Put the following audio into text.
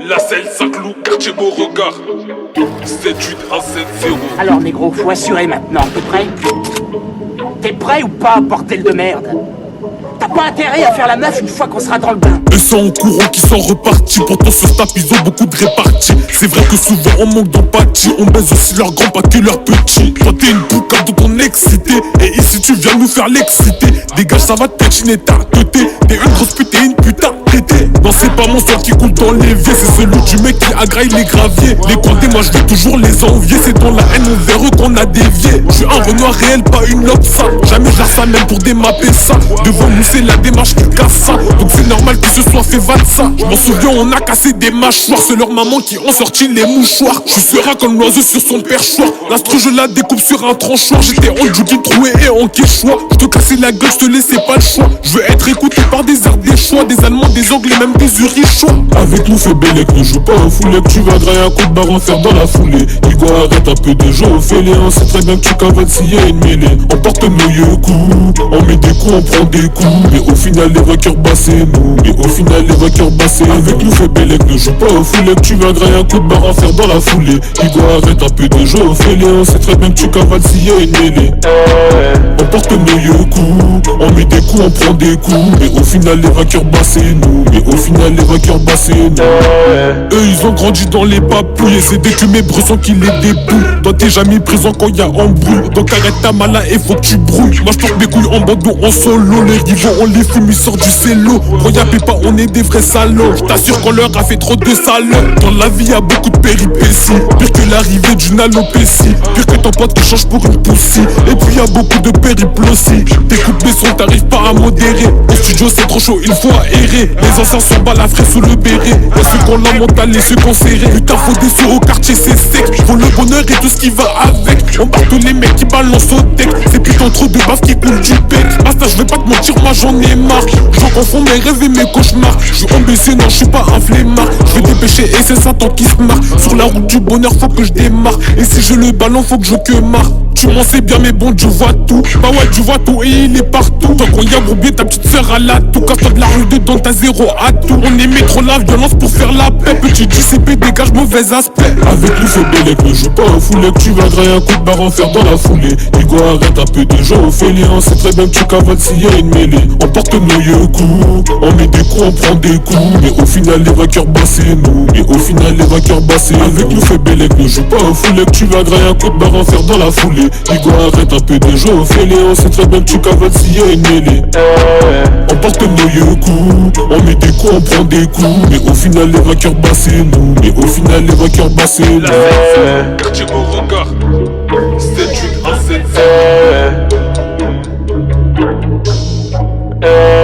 La selle, ça cloue, quartier Beauregard. 78170. Alors négro, faut assurer maintenant, t'es prêt? T'es prêt ou pas, bordel de merde? T'as pas intérêt à faire la meuf une fois qu'on sera dans le bain. Eux sont au courant qui sont repartis. Pourtant sur tape ils ont beaucoup de réparties. C'est vrai que souvent on manque d'empathie. On baise aussi leurs grands, pas que leurs petits. Toi t'es une boucane donc on est excité. Et ici tu viens nous faire l'exciter. Dégage, ça va te pétiner ta teuté. T'es une grosse pute et une putain tété. Non c'est pas mon sang qui coule dans l'évier. C'est celui du mec qui agraille les graviers. Les condés moi je vais toujours les envier. C'est dans la haine envers eux qu'on a dévié. Je suis un Renoir réel, pas une lopsa. Jamais je ça même pour démapper ça. Devant nous c'est la démarche qui casse ça. Donc c'est normal qu'ils se soient fait ça. Je m'en souviens on a cassé des mâchoires. C'est leur maman qui ont sorti les mouchoirs. Je serai comme l'oiseau sur son perchoir. L'instru je la découpe sur un tranchoir. J'étais en jogging troué et en quechua. Je te cassais la gueule, je te laissais pas le choix. Je veux être écouté par des arts, des choix. Des Allemands, des Anglais, même des Urichois. Avec nous fais Bélec, ne joue pas au foulet. Que tu vas grailler un coup de barre en fer dans la foulée. Igo arrête un peu de jeu au fêlé. On sait très bien que tu cavates s'il y a une mêlée. On porte nos coups, on met des coups, on prend des coups. Mais au final les vainqueurs bas c'est nous. Mais au final les vainqueurs bas c'est nous. Avec nous fais Bélec, ne joue pas au foulet. Que tu vas grailler un coup de barre en fer dans la foulée. Igo arrête un peu de jeu au fêlé. On sait très bien que tu cavates s'il y a une mêlée. On porte nos coups, on met des coups, on prend des coups. Mais au final les vainqueurs bas c'est nous. Mais au final les vainqueurs bas c'est nous. Eux ils ont grandi dans les papouilles. Et c'est des cumés bressons qui les débouillent. Toi t'es jamais présent quand y'a embrouille. Donc arrête ta mala et faut que tu brouilles. Moi je porte mes couilles en bande ou en solo. Les rivaux on les fume, ils sortent du cello. Quand y'a pas on est des vrais salauds. J't'assure qu'on leur a fait trop de salauds. Dans la vie y'a beaucoup de péripéties. Pire que l'arrivée d'une alopécie. Pire que ton pote qui change pour une poussie. Et puis y'a beaucoup de périples aussi. T'écoutes mes sons, t'arrives pas à modérer. Au studio c'est trop chaud, il faut aérer. Les anciens sont balafrés sous le béret. Y'a ceux qu'on la mentale et ceux qu'on serré. Putain faut des sous au quartier c'est sec. Faut le bonheur et tout ce qui va avec. On bat tous les mecs qui balancent au deck. C'est putain trop de baf qui coule du bec. Basta je vais pas te mentir, moi j'en ai marre. J'en confonds mes rêves et mes cauchemars. Je suis ambitieux, non je suis pas un flemmard. Je vais dépêcher et c'est ça tant qui se marre. Sur la route du bonheur faut que je démarre. Et si je le ballon faut que je que marre. Tu m'en sais bien mais bon tu vois tout. Bah ouais tu vois tout et il est partout. Tant qu'on y a brouillé ta petite sœur à la tout. Casse-toi de la rue dedans t'as zéro à tout. On aimait trop la violence pour faire la paix. Petit JCP dégage mauvais aspect. Avec nous c'est Bélec, ne joue pas au foulet. Que tu vas grailler un coup de barre en fer dans la foulée. Igo arrête un peu de jeu au fêlé. On sait très bien que tu cavates s'il y a une mêlée. On porte nos coups, on met des coups, on prend des coups. Mais au final les vainqueurs bas c'est nous. Mais au final les vainqueurs bas c'est nous. Avec nous fait Bélec, ne joue pas au foulet. Que tu vas grailler un coup de barre en fer dans la foulée. Igo arrête un peu de jeu au fêlé. On sait très bien que tu cavates s'il y a une mêlée. On porte nos coups, on met des coups, on prend des coups. Mais au final les vainqueurs bas c'est nous. Mais au final les vainqueurs bas c'est nous. La selle, quartier Beauregard. 78170.